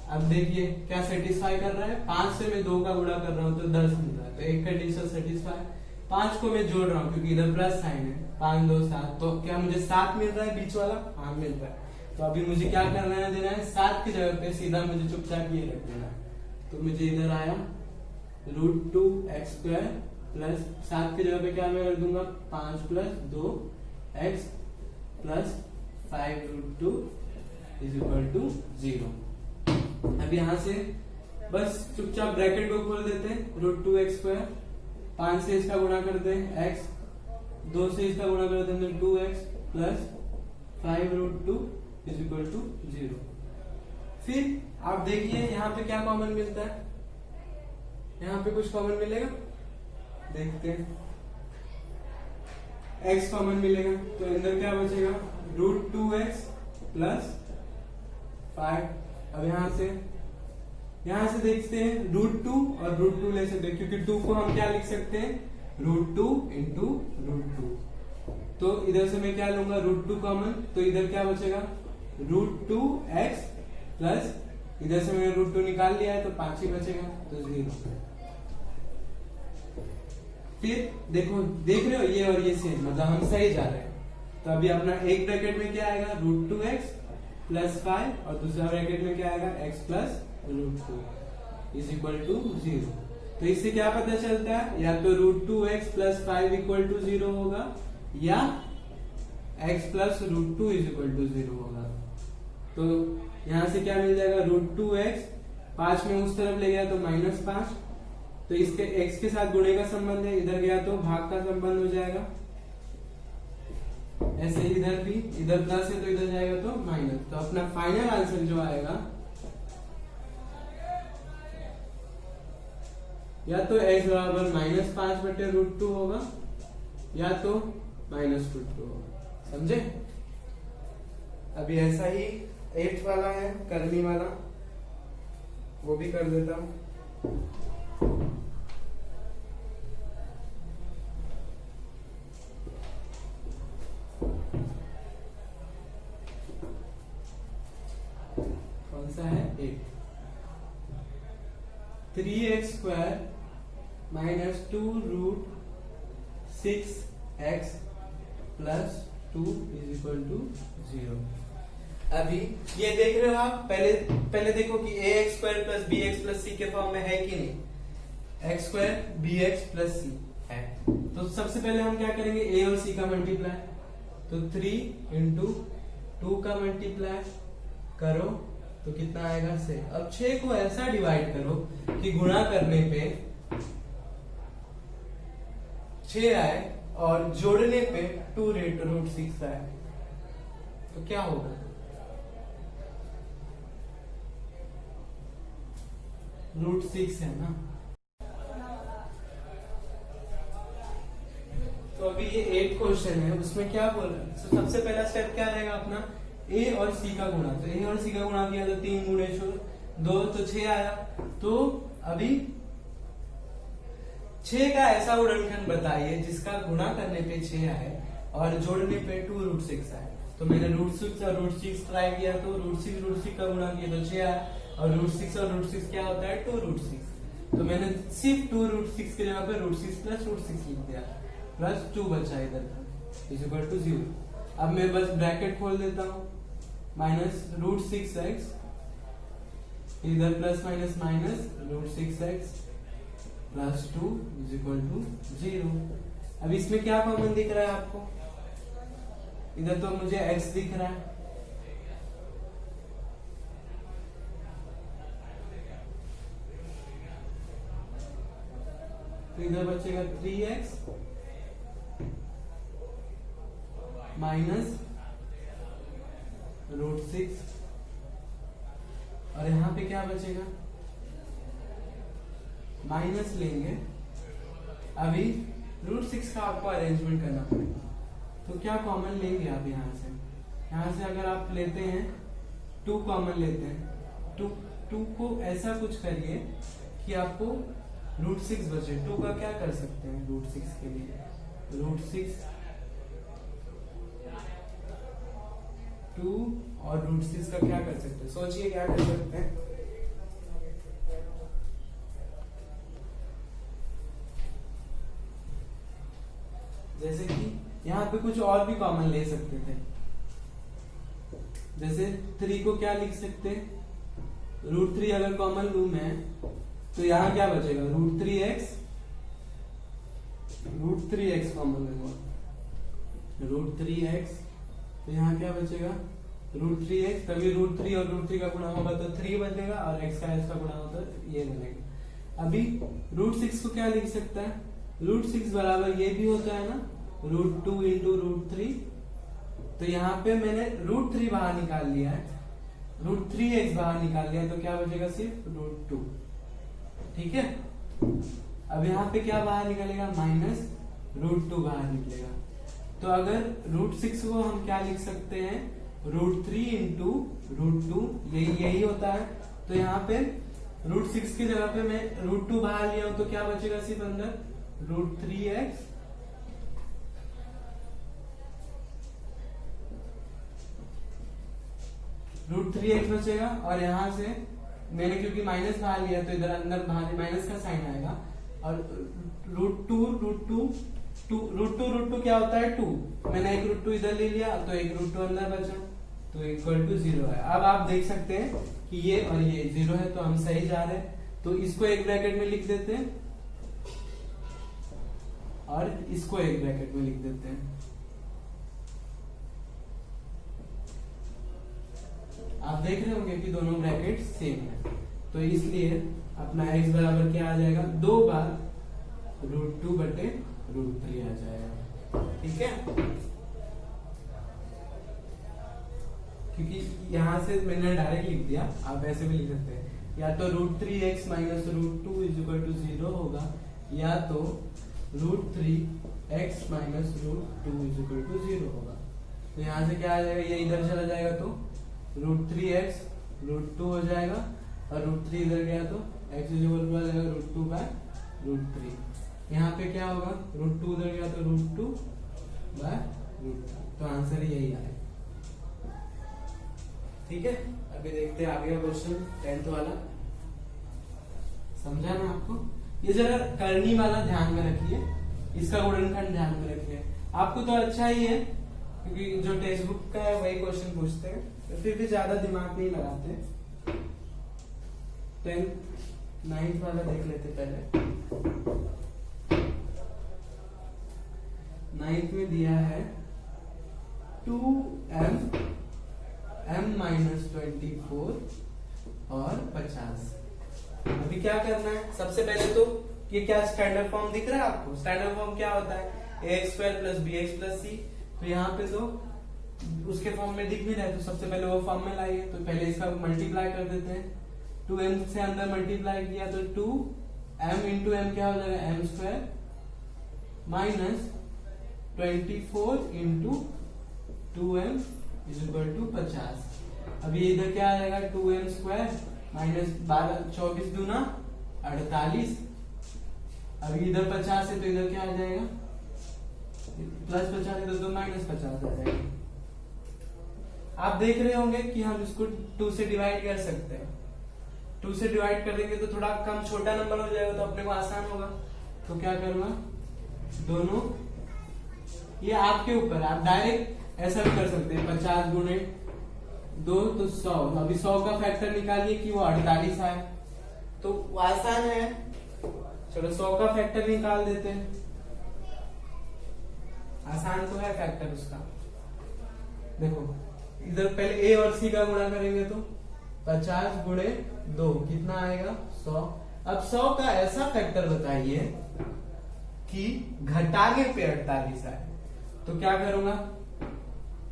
अब देखिए क्या सेटिस्फाई कर रहा है, 5 से मैं 2 का गुणा कर रहा हूं तो 10 मिल रहा है, तो एक कंडीशन सेटिस्फाई। 5 को मैं जोड़ रहा हूं क्योंकि इधर प्लस साइन है, 5 2 7, तो क्या मुझे 7 मिल रहा है बीच वाला, हाँ मिल रहा है। तो अभी मुझे क्या करना है, देना है 7 की जगह पे सीधा मुझे चुपचाप ये रख देना है। तो मुझे इधर आया √2x² प्लस 7 की जगह पे क्या मैं रख दूंगा 5 + 2x प्लस 5√2 = 0। अब यहां से बस चुपचाप ब्रैकेट को खोल देते हैं, √2x², 5 से इसका गुणा करते हैं x, 2 से इसका गुणा करते हैं 2x प्लस 5√2 = 0। फिर आप देखिए यहाँ पे क्या कॉमन मिलता है, यहाँ पे कुछ कॉमन मिलेगा, देखते हैं x कॉमन मिलेगा, तो अंदर क्या बचेगा √2x प्लस 5। अब यहां से देखते हैं √2 और √2 ले सकते हैं, क्योंकि 2 को हम क्या लिख सकते हैं √2 इंटू √2। तो इधर से मैं क्या लूंगा √2 कॉमन, तो इधर क्या बचेगा √2x प्लस, इधर से मैंने √2 निकाल लिया है तो 5 ही बचेगा, तो 0। फिर देखो, देख रहे हो ये और ये सेम, मतलब हम सही जा रहे हैं। तो अभी अपना एक ब्रैकेट में क्या आएगा √2x प्लस 5 और दूसरा ब्रैकेट में क्या आएगा x प्लस √2 = 0। तो इससे क्या पता चलता है, या तो √2x प्लस 5 = 0 होगा, या x प्लस √2 = 0 होगा। तो यहां से क्या मिल जाएगा √2x, 5 में उस तरफ ले गया तो -5, तो इसके x के साथ गुणे का संबंध है, इधर गया तो भाग का संबंध हो जाएगा। ऐसे इधर भी, इधर प्लस है तो इधर जाएगा तो माइनस। तो अपना फाइनल आंसर जो आएगा, या तो x बराबर -5/√2 होगा, या तो -√2 होगा। समझे? अभी ऐसा ही 8th वाला है कर्मी वाला, वो भी कर देता हूं। कौन सा है 8? 3x² - 2√6x plus 2 = 0। अभी ये देख रहे हो आप, पहले देखो कि ax² + bx + c के फॉर्म में है कि नहीं, x² bx + c है। तो सबसे पहले हम क्या करेंगे, a और c का मल्टीप्लाई, तो 3 × 2 का मल्टीप्लाई करो तो कितना आएगा 6। अब 6 को ऐसा डिवाइड करो कि गुणा करने पे 6 आए और जोड़ने पे 2√6 आए, तो क्या होगा √6 है ना। तो अभी ये 8 क्वेश्चन है, उसमें क्या बोल रहा है, सबसे पहला स्टेप क्या रहेगा अपना, a और c का गुणा। तो a और c का गुणा किया तो 3 × 2 तो 6 आया। तो अभी 6 का ऐसा गुणनखंड बताइए जिसका गुणा करने पे 6 आए और जोड़ने पे 2√6 आए। तो मैंने √6 और √6 ट्राई किया, तो √6 का गुणा किया तो 6 आया, और √6 और √6 क्या होता है 2√6। तो मैंने सिर्फ 2√6 की जगह पे √6 प्लस √6 लिख दिया, प्लस 2 बचा इधर = 0। अब मैं बस ब्रैकेट खोल देता हूं, -√6x, इधर प्लस माइनस -√6x प्लस 2 = 0। अब इसमें क्या कॉमन दिख रहा है आपको, इधर तो मुझे x दिख रहा है, तो इधर बचेगा 3x -√6, और यहां पे क्या बचेगा, माइनस लेंगे। अभी √6 का आपको अरेंजमेंट करना पड़ेगा, तो क्या कॉमन लेंगे आप यहाँ से अगर आप लेते हैं 2 कॉमन लेते हैं, 2 को ऐसा कुछ करिए कि आपको √6 बचे। 2 का क्या कर सकते हैं √6 के लिए, √6 2 और √6 का क्या कर सकते हैं, सोचिए क्या कर सकते हैं। जैसे कि यहाँ पे कुछ और भी कॉमन ले सकते थे, जैसे 3 को क्या लिख सकते हैं, √3 अगर कॉमन लूं मैं तो यहाँ क्या बचेगा, √3x कॉमन लूंगा, √3x, तो यहाँ क्या बचेगा √3x, तभी √3 और √3 का गुणा होगा तो 3 बनेगा और x का गुणा होगा तो ये बनेगा। अभी √6 को क्या लिख सकता है, √6 बराबर ये भी होता है ना √2 इंटू √3, तो यहाँ पे मैंने √3 बाहर निकाल लिया है, √3x बाहर निकाल लिया, तो क्या बचेगा सिर्फ √2। ठीक है, अब यहाँ पे क्या बाहर निकलेगा, -√2 बाहर निकलेगा। तो अगर √6 को हम क्या लिख सकते हैं, √3 इंटू √2, यही होता है। तो यहाँ पे √6 की जगह पे मैं √2 बाहर लिया हूं तो क्या बचेगा सिर्फ अंदर √3x बचेगा, और यहाँ से मैंने क्योंकि माइनस बाहर लिया तो इधर अंदर बाहर माइनस का साइन आएगा, और √2 क्या होता है 2, मैंने एक √2 इधर ले लिया तो एक √2 अंदर बचा, तो इक्वल टू 0 है। अब आप देख सकते हैं कि ये और ये 0 है, तो हम सही जा रहे हैं। तो इसको एक ब्रैकेट में लिख देते हैं और इसको एक ब्रैकेट में लिख देते हैं। आप देख रहे होंगे कि दोनों ब्रैकेट सेम है, तो इसलिए अपना x बराबर क्या आ जाएगा, 2 बार √2 बटे √3 आ जाएगा। ठीक है, क्योंकि यहां से मैंने डायरेक्ट लिख दिया, आप ऐसे भी लिख सकते हैं, या तो √3x minus √2 is equal to 0 होगा, या तो √3x minus √2 is equal to 0 होगा। तो यहां से क्या आ जाएगा, ये इधर चला जाएगा तो √3x √2 हो जाएगा, और √3 इधर गया तो x इज इक्वल टू आ जाएगा √2 बाय √3। यहाँ पे क्या होगा, √2 उधर गया तो √2 बाय √3, तो आंसर यही आएगा। ठीक है, अभी देखते हैं आगे का क्वेश्चन 10th वाला। समझा ना आपको, ये जरा करनी वाला ध्यान में रखिए, इसका गुणनखंड ध्यान में रखिए। आपको तो अच्छा ही है क्योंकि जो टेक्स्ट बुक का है वही क्वेश्चन पूछते हैं, तो फिर भी ज्यादा दिमाग नहीं लगाते। 9th वाला देख लेते पहले। 9th में दिया है 2m m-24 और 50। अभी क्या करना है, सबसे पहले तो ये क्या स्टैंडर्ड फॉर्म दिख रहा है आपको, स्टैंडर्ड फॉर्म क्या होता है, ax² + bx + c। तो यहाँ पे तो उसके फॉर्म में दिख भी रहा है, तो सबसे पहले वो फॉर्म में लाइए, तो पहले इसका मल्टीप्लाई कर देते हैं। 2m से अंदर मल्टीप्लाई किया तो 2m इंटू m क्या हो जाएगा, m² minus 24 into 2m is equal to 50। अभी इधर क्या आ जाएगा, 2m² माइनस 12 24 दूना 48। अभी इधर 50 है तो इधर क्या आ जाएगा, +50 इधर तो -50 आ जाएगा। आप देख रहे होंगे कि हम इसको 2 से डिवाइड कर सकते हैं। 2 से डिवाइड कर देंगे तो थोड़ा कम छोटा नंबर हो जाएगा, तो अपने को आसान होगा। तो क्या करूंगा, दोनों ये आपके ऊपर, आप डायरेक्ट ऐसा भी कर सकते हैं, 50 गुणे 2 तो 100। अभी 100 का फैक्टर निकालिए कि वो 48 आए, तो आसान है। चलो 100 का फैक्टर निकाल देते हैं, आसान तो है फैक्टर उसका। देखो इधर पहले a और c का गुणा करेंगे तो 50 गुणे 2 कितना आएगा, 100। अब 100 का ऐसा फैक्टर बताइए कि घटाने पे 48 आए, तो क्या करूंगा,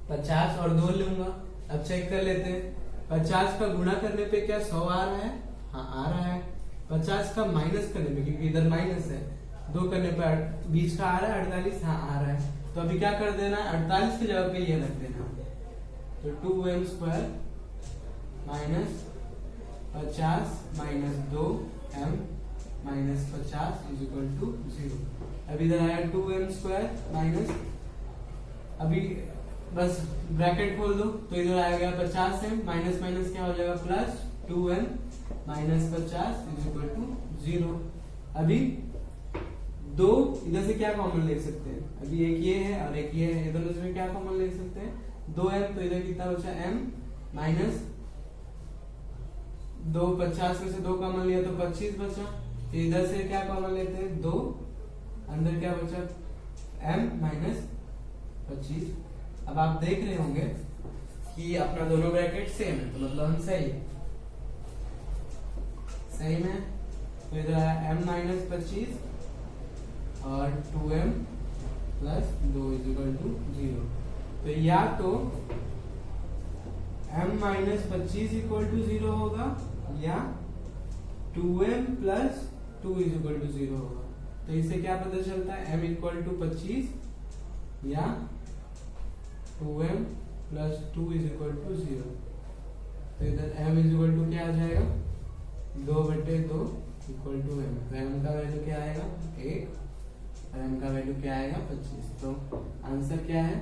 50 और 2 लूंगा। अब चेक कर लेते हैं, 50 का गुणा करने पे क्या 100 आ रहा है, हाँ आ रहा है। 50 का माइनस करने पे, क्योंकि इधर माइनस है, 2 करने पे बीच का आ रहा है 48, हाँ आ रहा है। तो अभी क्या कर देना है, 48 की जगह पे ये रख देना, तो 2m² minus 50 minus 2m minus 50 is equal to 0। अब इधर आया 2m² माइनस, अभी बस ब्रैकेट खोल दो तो इधर आएगा 50m माइनस माइनस क्या हो जाएगा plus 2m minus 50 is equal to 0। अभी दो इधर से क्या कॉमन ले सकते हैं, अभी एक ये है और एक ये है, दोनों से क्या कॉमन ले सकते हैं 2m, तो इधर कितना बचा m माइनस 2, 50 में से 2 कॉमन लिया तो 25 बचा, तो इधर से क्या कॉमन लेते हैं 2, अंदर क्या बचा m माइनस 25। अब आप देख रहे होंगे कि अपना दोनों ब्रैकेट सेम है, तो मतलब हम सही में, तो इधर आया m माइनस 25 और 2m plus 2 is equal to 0। तो या तो m माइनस 25 इक्वल टू 0 होगा या 2m plus 2 is equal to 0 होगा। तो इससे क्या पता चलता है, m इक्वल टू 25 या 2m plus 2 is equal to 0। तो इधर m इज इक्वल टू क्या आ जाएगा 2/2 इक्वल टू m, तो m का वैल्यू क्या आएगा 1 और m का वैल्यू क्या आएगा 25। तो आंसर क्या है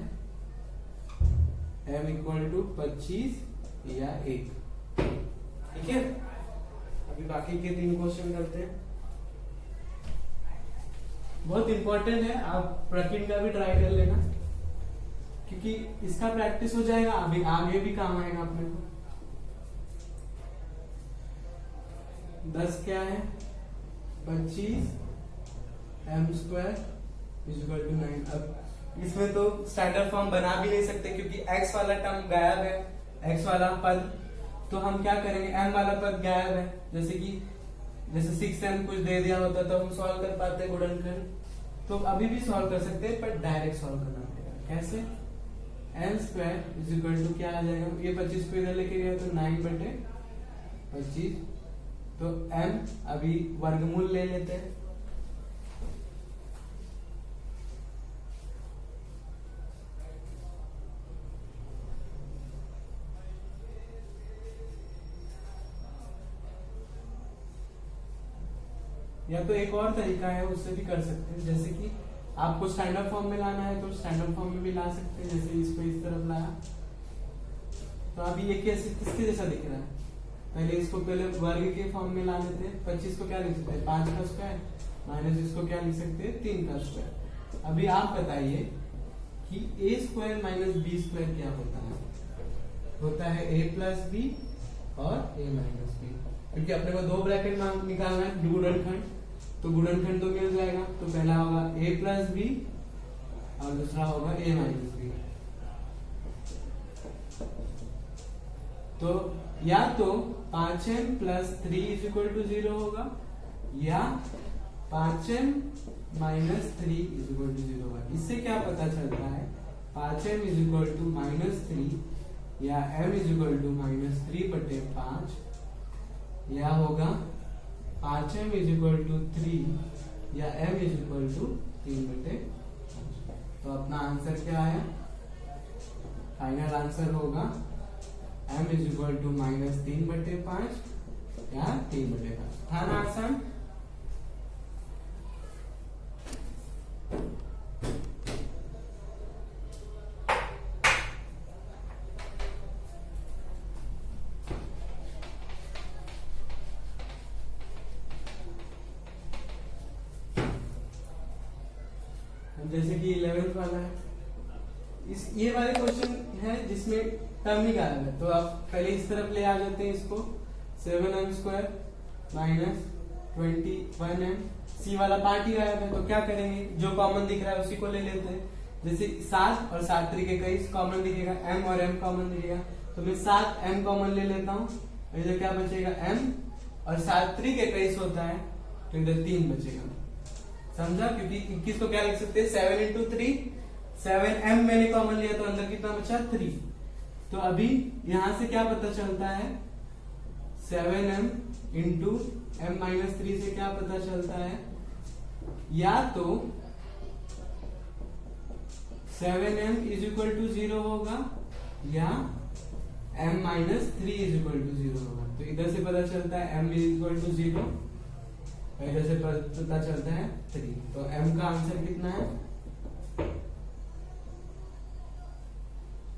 m इक्वल टू 25 या 1। ठीक है, अभी बाकी के 3 क्वेश्चन करते हैं। बहुत इंपॉर्टेंट है, आप प्रकीन का भी ट्राई कर लेना क्योंकि इसका प्रैक्टिस हो जाएगा, अभी आगे भी काम आएगा अपने को। 10 क्या है 25 m² इज इक्वल टू 9। अब इसमें तो स्टैंडर्ड फॉर्म बना भी नहीं सकते क्योंकि x वाला टर्म गायब है, x वाला पद, तो हम क्या करेंगे m वाला पद गायब है, जैसे 6m कुछ दे दिया होता तो हम सॉल्व कर पाते गुणनखंड, तो अभी भी सॉल्व कर सकते हैं पर डायरेक्ट सॉल्व करना पड़ेगा। कैसे, m² इज इक्वल टू क्या आ जाएगा, ये 25 को इधर लेके गया तो 9/25, तो m अभी वर्गमूल ले लेते हैं, या तो एक और तरीका है उससे भी कर सकते हैं, जैसे कि आपको स्टैंडर्ड फॉर्म में लाना है तो स्टैंडर्ड फॉर्म में भी ला सकते हैं, जैसे इसको इस तरफ लाया तो अभी ये कैसे किसके जैसा दिख रहा है, पहले इसको पहले वर्ग के फॉर्म में ला लेते हैं। 25 को क्या लिख सकते हैं 5 का स्क्वायर माइनस इसको क्या लिख सकते हैं 3 का स्क्वायर। अभी आप बताइए कि a² माइनस b² क्या होता है a प्लस बी और a माइनस बी, क्योंकि अपने को 2 ब्रैकेट में निकालना है गुणनखंड, तो गुणनखंड तो मिल जाएगा, तो पहला होगा a प्लस बी और दूसरा होगा a माइनस बी। तो या तो 5m plus 3 is equal to 0 होगा या 5m minus 3 is equal to 0 होगा। इससे क्या पता चलता है 5m is equal to minus 3 या m is equal to minus 3/5 या होगा 5m इज इक्वल टू 3 या m इज इक्वल टू 3/5। तो अपना आंसर क्या है, फाइनल आंसर होगा m is equal to minus 3/5 या 3/5। था ना आसान। जैसे कि 11th वाला है, ये वाले क्वेश्चन है जिसमें टर्म ही गायब है, तो आप पहले इस तरफ ले आ जाते हैं इसको 7m² माइनस 21m, सी वाला पार्ट ही गायब है, तो क्या करेंगे जो कॉमन दिख रहा है उसी को ले लेते हैं। जैसे 7 और 7 तरीके का कॉमन दिखेगा, m और m कॉमन दिखेगा, तो मैं 7m कॉमन ले लेता हूँ, इधर क्या बचेगा m और 7 तरीके का होता है तो इधर 3 बचेगा। समझा, क्योंकि 21 को क्या लिख सकते हैं 7 into 3, 7m मैंने कॉमन लिया तो अंदर कितना बचा 3। तो अभी यहां से क्या पता चलता है 7m into m माइनस 3 से क्या पता चलता है, या तो 7m इज इक्वल टू 0 होगा या m minus 3 is equal to 0 होगा। तो इधर से पता चलता है m इज इक्वल टू 0 और इधर से पता चलता है 3। तो m का आंसर कितना है?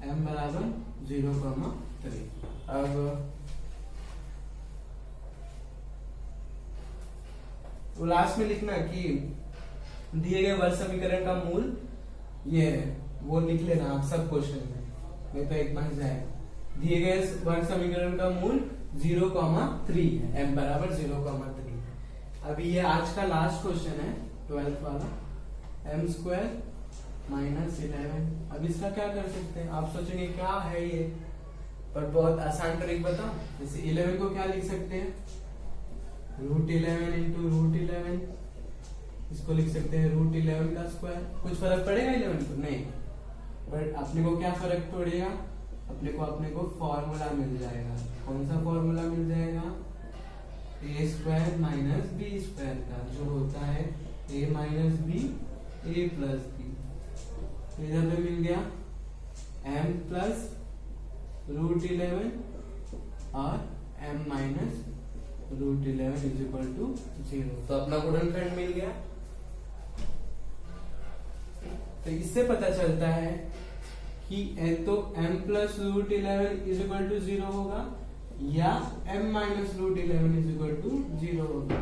m बराबर 0,3। अब तो लास्ट में लिखना कि दिए गए वर्ग समीकरण का मूल ये है, वो लिख लेना आप सब क्वेश्चन में, नहीं तो एक मार्क जाएगा। दिए गए वर्ग समीकरण का मूल 0,3 है, m बराबर 0,3। अभी ये आज का लास्ट क्वेश्चन है 12th वाला, m स्क्वायर माइनस 11। अब इसका क्या कर सकते हैं? आप सोचेंगे क्या है ये, पर बहुत आसान ट्रिक बताओ। जैसे 11 को क्या लिख सकते हैं? √11 इंटू √11, इसको लिख सकते हैं √11 का स्क्वायर। कुछ फर्क पड़ेगा 11 को? नहीं, बट अपने को क्या फर्क पड़ेगा? अपने को फॉर्मूला मिल जाएगा। कौन सा फॉर्मूला मिल जाएगा? a square minus B square का, जो होता है a minus B a plus B. इधर पे मिल गया m प्लस √11 और m minus √11 is equal to 0। तो अपना गुणनखंड मिल गया। तो इससे पता चलता है कि तो m plus √11 is equal to 0 होगा या m minus √11 is equal to 0 होगा।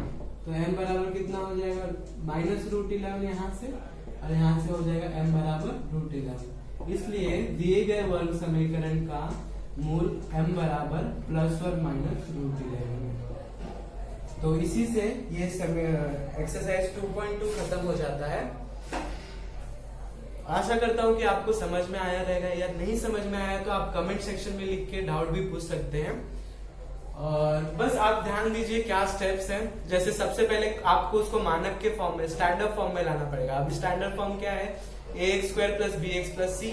तो m बराबर कितना हो जाएगा? माइनस √11 यहाँ से, और यहाँ से हो जाएगा m बराबर √11। इसलिए दिए गए वर्ग समीकरण का मूल m बराबर प्लस और माइनस √11 है। तो इसी से ये एक्सरसाइज 2.2 खत्म हो जाता है। आशा करता हूँ कि आपको समझ में आया रहेगा, या नहीं समझ में आया तो आप कमेंट सेक्शन में लिख के डाउट भी पूछ सकते हैं। और बस आप ध्यान दीजिए क्या स्टेप्स हैं। जैसे सबसे पहले आपको उसको मानक के फॉर्म में, स्टैंडर्ड फॉर्म में लाना पड़ेगा। अब स्टैंडर्ड फॉर्म क्या है? ax² plus bx plus c,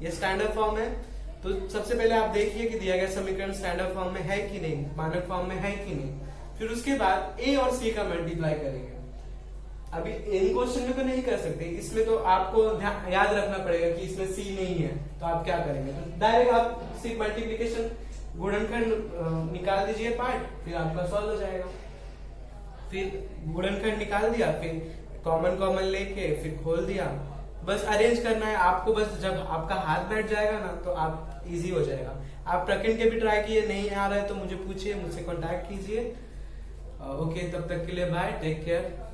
ये स्टैंडर्ड फॉर्म है। तो सबसे पहले आप देखिए कि दिया गया समीकरण स्टैंडर्ड फॉर्म में है कि नहीं, मानक फॉर्म में है कि नहीं। फिर उसके बाद a और c का मल्टीप्लाई करेंगे। अभी इन क्वेश्चन में तो नहीं कर सकते, इसमें तो आपको याद रखना पड़ेगा कि इसमें c नहीं है, तो आप क्या करेंगे? तो डायरेक्ट आप सिर्फ मल्टीप्लिकेशन गुणनखंड निकाल दीजिए पार्ट, फिर आपका सॉल्व हो जाएगा। फिर गुणनखंड निकाल दिया, फिर कॉमन लेके फिर खोल दिया। बस अरेंज करना है आपको। बस जब आपका हाथ बैठ जाएगा ना तो आप इजी हो जाएगा। आप प्रकरण के भी ट्राई किए, नहीं आ रहा है तो मुझे पूछिए, मुझसे कांटेक्ट कीजिए। ओके, तब तक के लिए बाय, टेक केयर।